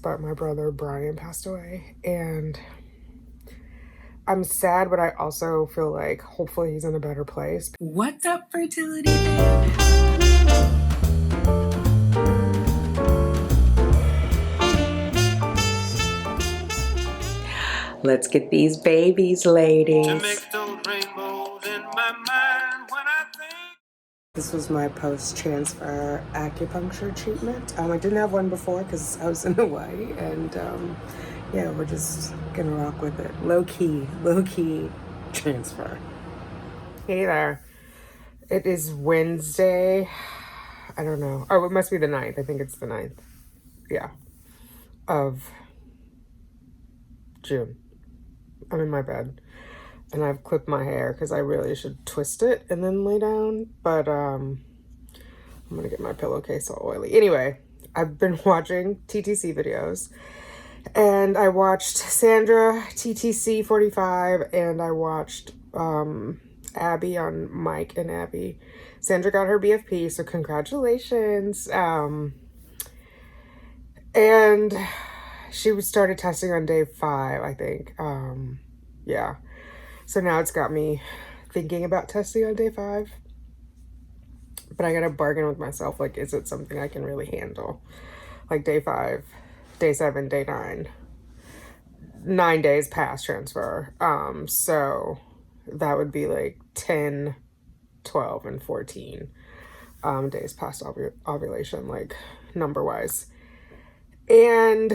but my brother Brian passed away, and I'm sad, but I also feel like hopefully he's in a better place. What's up, fertility babe? Let's get these babies, ladies. To make those rainbows in my mind when I think. This was my post-transfer acupuncture treatment. I didn't have one before because I was in Hawaii, and yeah, we're just gonna rock with it. Low-key transfer. Hey there. It is Wednesday. I don't know. Oh, it must be the 9th. I think it's the 9th. Yeah. Of June. I'm in my bed. And I've clipped my hair because I really should twist it and then lay down. But I'm going to get my pillowcase all oily. Anyway, I've been watching TTC videos. And I watched Sandra TTC 45. And I watched Abby on Mike and Abby. Sandra got her BFP, so congratulations. And she started testing on day 5, I think. Yeah. So now it's got me thinking about testing on day 5. But I gotta bargain with myself. Like, is it something I can really handle? Like day 5, day 7, day 9. 9 days past transfer. So that would be like 10, 12, and 14 days past ovulation, like number-wise. And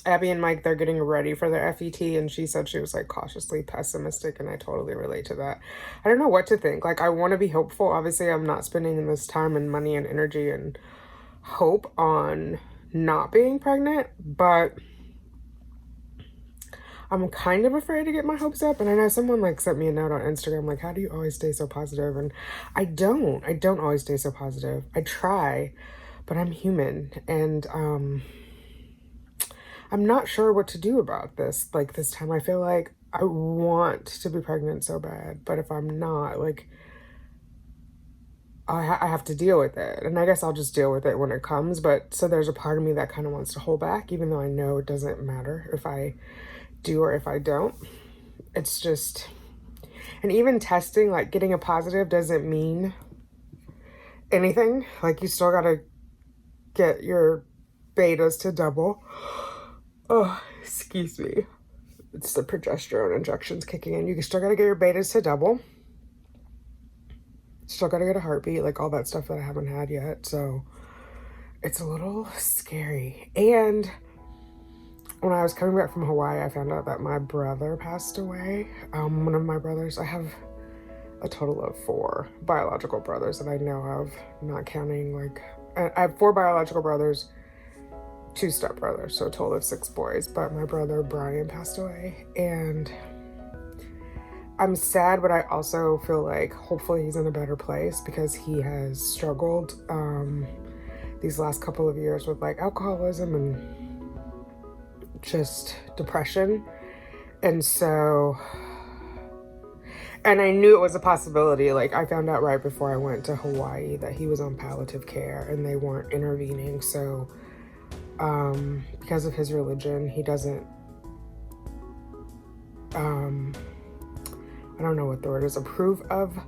Abby and Mike, they're getting ready for their FET, and she said she was like cautiously pessimistic, and I totally relate to that. I don't know what to think. Like, I want to be hopeful. Obviously, I'm not spending this time and money and energy and hope on not being pregnant, but I'm kind of afraid to get my hopes up. And I know someone like sent me a note on Instagram, like, how do you always stay so positive? And I don't always stay so positive. I try, but I'm human, and I'm not sure what to do about this. Like, this time I feel like I want to be pregnant so bad, but if I'm not, like, I have to deal with it. And I guess I'll just deal with it when it comes. But so there's a part of me that kind of wants to hold back, even though I know it doesn't matter if I do or if I don't. It's just, and even testing, like getting a positive doesn't mean anything. Like, you still gotta get your betas to double. Oh, excuse me. It's the progesterone injections kicking in. You still gotta get your betas to double. Still gotta get a heartbeat, like all that stuff that I haven't had yet. So it's a little scary. And when I was coming back from Hawaii, I found out that my brother passed away. One of my brothers, I have a total of 4 biological brothers that I know of, not counting, like, I have 4 biological brothers, 2 stepbrothers, so a total of 6 boys. But my brother Brian passed away, and I'm sad, but I also feel like hopefully he's in a better place because he has struggled these last couple of years with like alcoholism and just depression. And so, and I knew it was a possibility. Like, I found out right before I went to Hawaii that he was on palliative care and they weren't intervening. So because of his religion, he doesn't I don't know what the word is, approve of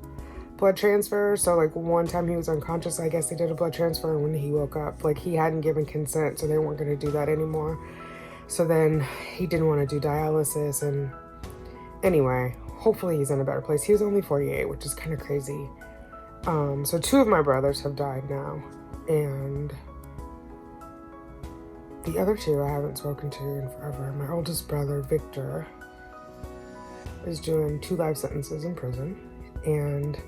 blood transfer. So like one time he was unconscious, I guess they did a blood transfer, and when he woke up, like, he hadn't given consent, so they weren't going to do that anymore. So then he didn't want to do dialysis, and anyway, hopefully he's in a better place. He was only 48, which is kind of crazy. So 2 of my brothers have died now, and the other 2 I haven't spoken to in forever. My oldest brother, Victor, is doing 2 life sentences in prison, and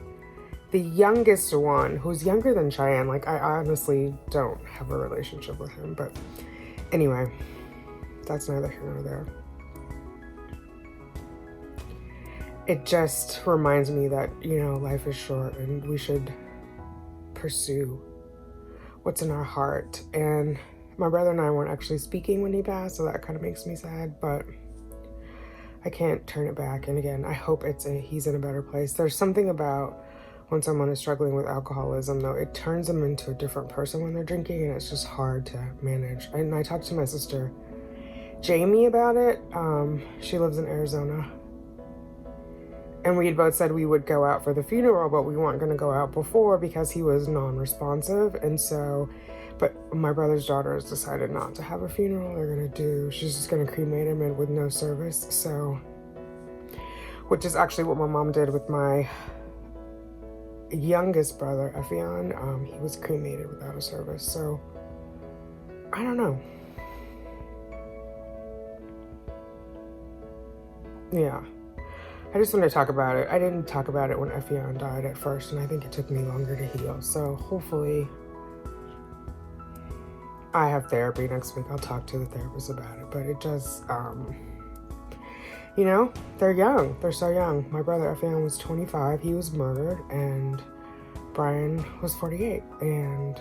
the youngest one, who's younger than Cheyenne, like, I honestly don't have a relationship with him, but anyway, that's neither here nor there. It just reminds me that, you know, life is short and we should pursue what's in our heart. And my brother and I weren't actually speaking when he passed, so that kind of makes me sad, but I can't turn it back. And again, I hope he's in a better place. There's something about when someone is struggling with alcoholism, though, it turns them into a different person when they're drinking, and it's just hard to manage. And I talked to my sister Jamie about it. She lives in Arizona. And we had both said we would go out for the funeral, but we weren't going to go out before because he was non-responsive. And so, but my brother's daughter has decided not to have a funeral. She's just going to cremate him and with no service. So, which is actually what my mom did with my youngest brother, Effion. He was cremated without a service. So, I don't know. Yeah. I just want to talk about it. I didn't talk about it when Effion died at first, and I think it took me longer to heal. So hopefully I have therapy next week. I'll talk to the therapist about it. But it just, you know, they're young. They're so young. My brother Effion was 25. He was murdered, and Brian was 48. And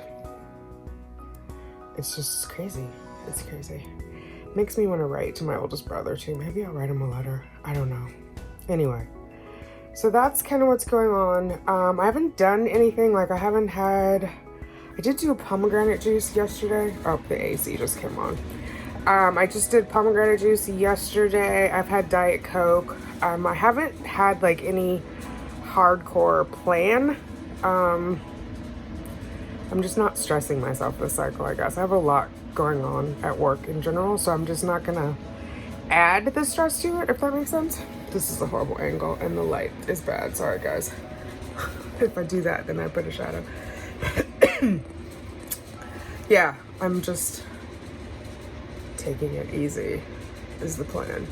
it's just crazy. It's crazy. Makes me want to write to my oldest brother too. Maybe I'll write him a letter. I don't know. Anyway, so that's kind of what's going on. I haven't done anything. Like, I did do a pomegranate juice yesterday. Oh, the AC just came on. I just did pomegranate juice yesterday. I've had Diet Coke. I haven't had like any hardcore plan. I'm just not stressing myself this cycle, I guess. I have a lot going on at work in general, so I'm just not gonna add the stress to it, if that makes sense. This is a horrible angle and the light is bad. Sorry, guys. If I do that, then I put a shadow. Yeah, I'm just taking it easy is the plan.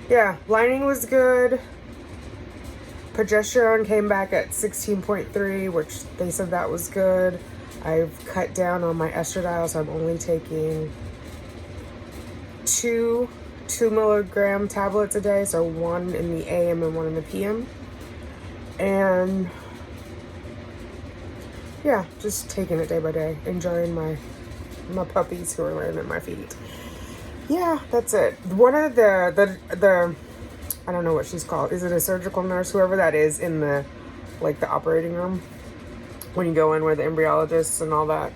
Yeah, lining was good. Progesterone came back at 16.3, which they said that was good. I've cut down on my estradiol, so I'm only taking two 2-milligram tablets a day, so one in the AM and one in the PM. And yeah, just taking it day by day, enjoying my puppies who are laying at my feet. Yeah, that's it. One of the I don't know what she's called. Is it a surgical nurse? Whoever that is in the operating room. When you go in where the embryologists and all that.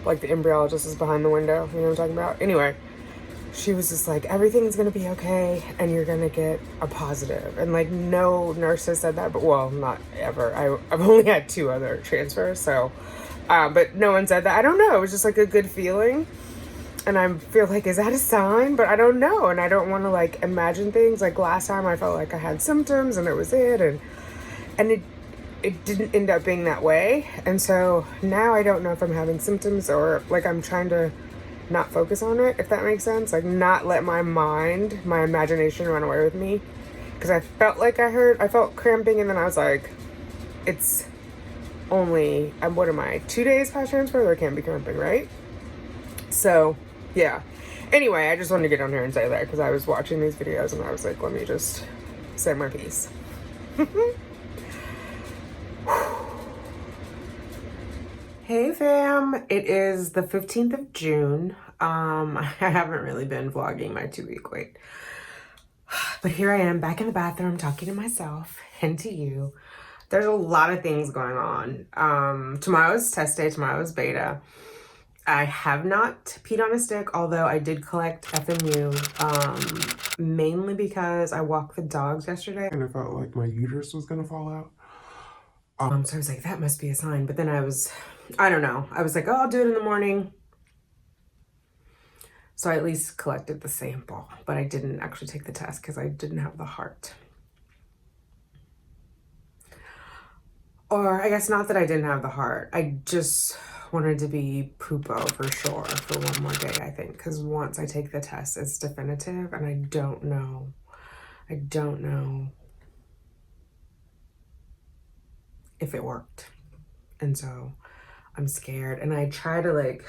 Like the embryologist is behind the window. You know what I'm talking about? Anyway, she was just like, everything's going to be okay and you're going to get a positive. And like no nurse has said that, but well, not ever. I've only had 2 other transfers. So, but no one said that. I don't know. It was just like a good feeling. And I feel like, is that a sign? But I don't know. And I don't want to like imagine things. Like last time I felt like I had symptoms and it was it. And it didn't end up being that way. And so now I don't know if I'm having symptoms or like I'm trying to not focus on it, if that makes sense. Like not let my mind, my imagination run away with me. Because I felt like I felt cramping and then I was like, it's only, what am I, 2 days past transfer? There can't be cramping, right? So, yeah. Anyway, I just wanted to get on here and say that because I was watching these videos and I was like, let me just say my piece. Hey fam, it is the 15th of June. I haven't really been vlogging my 2-week wait. But here I am back in the bathroom talking to myself and to you. There's a lot of things going on. Tomorrow's test day, tomorrow's beta. I have not peed on a stick, although I did collect FMU, mainly because I walked the dogs yesterday. And I felt like my uterus was gonna fall out. So I was like, that must be a sign. But then I don't know. I was like, oh, I'll do it in the morning. So I at least collected the sample, but I didn't actually take the test because I didn't have the heart. Or I guess not that I didn't have the heart. I just wanted to be poopo for sure for one more day, I think. Because once I take the test, it's definitive. And I don't know if it worked. And so I'm scared. And I try to like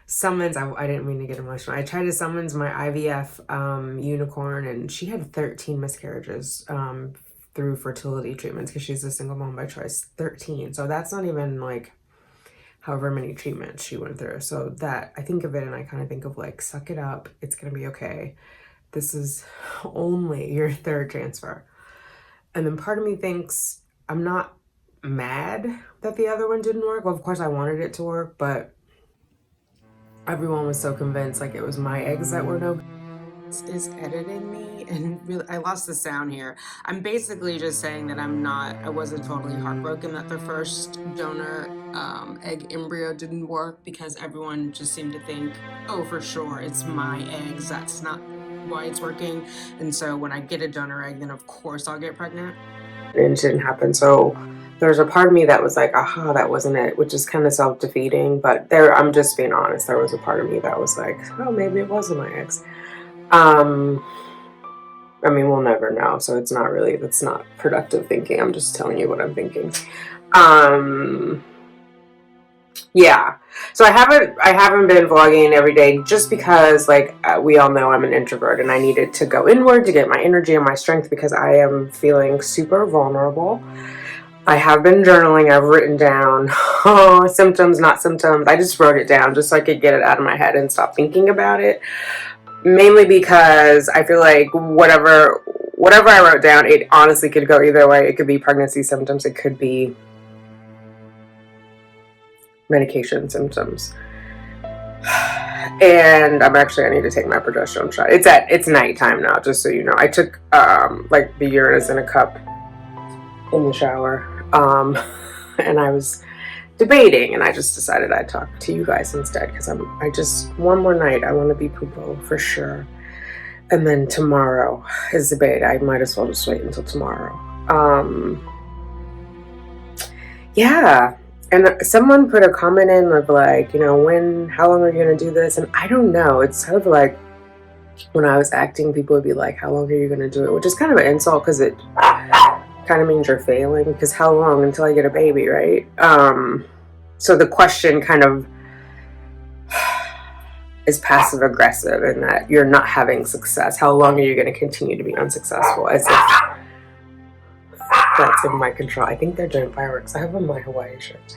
summons, I didn't mean to get emotional. I tried to summons my IVF unicorn, and she had 13 miscarriages through fertility treatments because she's a single mom by choice. 13. So that's not even like however many treatments she went through. So that I think of it and I kind of think of like, suck it up. It's going to be okay. this is only your third transfer. And then part of me thinks I'm not mad that the other one didn't work. Well, of course I wanted it to work, but everyone was so convinced like it was my eggs that were no. Is editing me, and really I lost the sound here. I'm basically just saying that I wasn't totally heartbroken that the first donor egg embryo didn't work, because everyone just seemed to think, oh, for sure it's my eggs, that's not why it's working. And so when I get a donor egg, then of course I'll get pregnant. And it didn't happen. So there's a part of me that was like, aha, that wasn't it, which is kind of self-defeating. But there, I'm just being honest, there was a part of me that was like, oh, maybe it wasn't my eggs. I mean, we'll never know, so it's not really, that's not productive thinking. I'm just telling you what I'm thinking. Yeah. So I haven't been vlogging every day just because, like, we all know I'm an introvert, and I needed to go inward to get my energy and my strength because I am feeling super vulnerable. I have been journaling. I've written down symptoms, not symptoms. I just wrote it down just so I could get it out of my head and stop thinking about it. Mainly because I feel like whatever I wrote down, it honestly could go either way. It could be pregnancy symptoms. It could be medication symptoms. And I need to take my progesterone shot. It's nighttime now, just so you know. I took like the urine is in a cup in the shower. And I was debating, and I just decided I'd talk to you guys instead, because one more night I want to be poo-poo for sure, and then tomorrow is the debate. I might as well just wait until tomorrow. Yeah. And someone put a comment in of like, you know, how long are you going to do this? And I don't know. It's sort of like when I was acting, people would be like, how long are you going to do it? Which is kind of an insult, because it kind of means you're failing, because how long until I get a baby, right? So the question kind of is passive aggressive in that you're not having success. How long are you going to continue to be unsuccessful? As if that's in my control. I think they're doing fireworks. I have on my Hawaii shirt,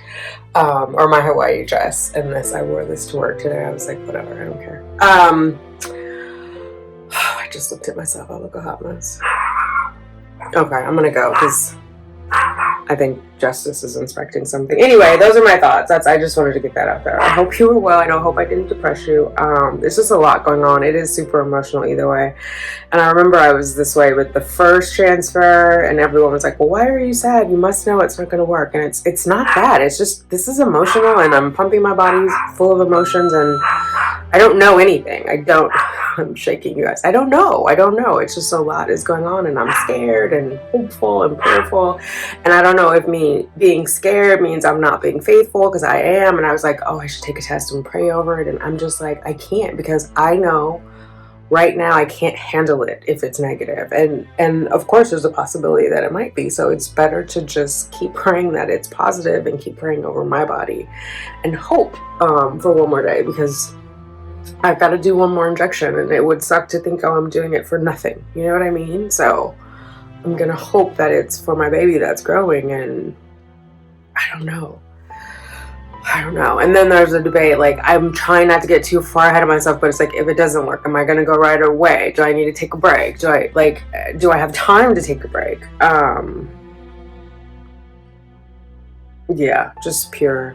or my Hawaii dress, and I wore this to work today. I was like, whatever, I don't care. I just looked at myself. I look a hot mess. Okay, I'm gonna go because I think Justice is inspecting something. Anyway, those are my thoughts. I just wanted to get that out there. I hope you were well. I hope I didn't depress you. There's just a lot going on. It is super emotional either way. And I remember I was this way with the first transfer, and everyone was like, well, why are you sad? You must know it's not going to work. And it's not that. It's just, this is emotional, and I'm pumping my body full of emotions, and I don't know anything. I'm shaking, you guys. I don't know. It's just a lot is going on, and I'm scared and hopeful and prayerful. And I don't know if me being scared means I'm not being faithful, because I am. And I was like, oh, I should take a test and pray over it. And I'm just like, I can't, because I know right now I can't handle it if it's negative. And of course there's a possibility that it might be. So it's better to just keep praying that it's positive and keep praying over my body and hope for one more day, because I've got to do one more injection, and it would suck to think, oh, I'm doing it for nothing. You know what I mean? So I'm going to hope that it's for my baby that's growing, and I don't know. And then there's a debate, like, I'm trying not to get too far ahead of myself, but it's like, if it doesn't work, am I going to go right away? Do I need to take a break? Do I have time to take a break? Yeah, just pure.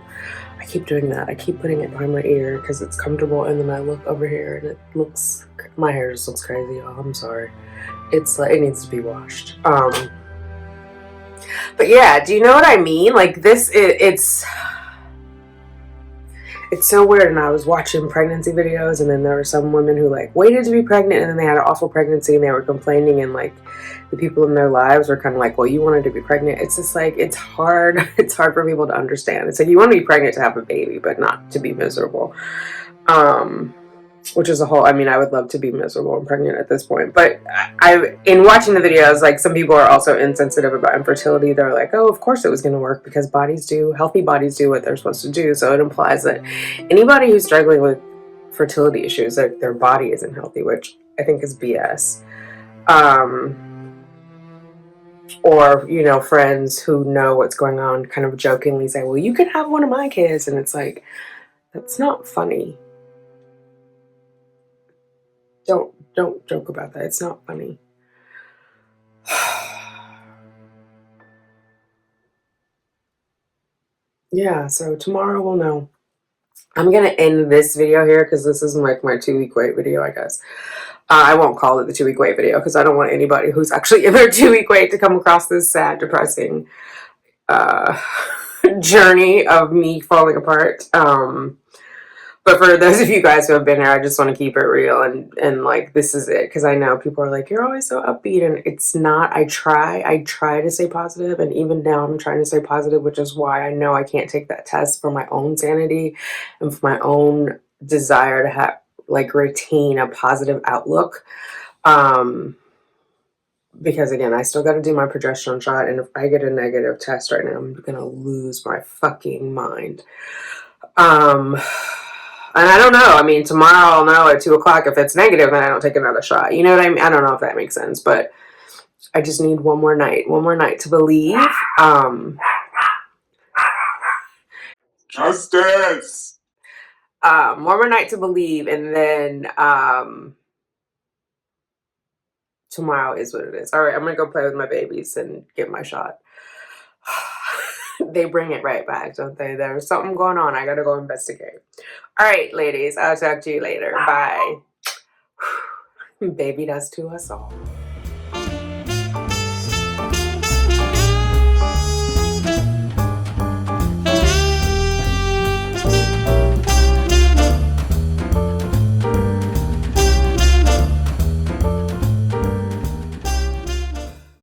I keep doing that. I keep putting it behind my ear because it's comfortable, and then I look over here and my hair just looks crazy, y'all. I'm sorry. It's like, it needs to be washed. But yeah, do you know what I mean? Like, it's so weird. And I was watching pregnancy videos, and then there were some women who like waited to be pregnant, and then they had an awful pregnancy, and they were complaining, and like the people in their lives were kind of like, well, you wanted to be pregnant. It's just like, it's hard for people to understand. It's like, you want to be pregnant to have a baby, but not to be miserable. Which is I would love to be miserable and pregnant at this point. But in watching the videos, like, some people are also insensitive about infertility. They're like, oh, of course it was going to work, because healthy bodies do what they're supposed to do. So it implies that anybody who's struggling with fertility issues, their body isn't healthy, which I think is BS. Or, you know, friends who know what's going on kind of jokingly say, well, you can have one of my kids. And it's like, that's not funny. Don't joke about that. It's not funny. Yeah, so tomorrow we'll know. I'm gonna end this video here because this is like my 2-week wait video, I guess. I won't call it the 2-week wait video because I don't want anybody who's actually in their 2-week wait to come across this sad, depressing journey of me falling apart. But for those of you guys who have been there, I just want to keep it real and like, this is it. Because I know people are like, you're always so upbeat, and it's not. I try to stay positive, and even now I'm trying to stay positive, which is why I know I can't take that test for my own sanity and for my own desire to have, like, retain a positive outlook. Because again, I still got to do my progesterone shot, and if I get a negative test right now, I'm gonna lose my fucking mind. And I don't know. I mean, tomorrow I'll know at 2 o'clock if it's negative and I don't take another shot. You know what I mean? I don't know if that makes sense, but I just need one more night to believe. Justice. One more night to believe, and then tomorrow is what it is. All right, I'm gonna go play with my babies and get my shot. They bring it right back, don't they? There's something going on. I gotta go investigate. All right, ladies, I'll talk to you later. Bye. Baby does to us all.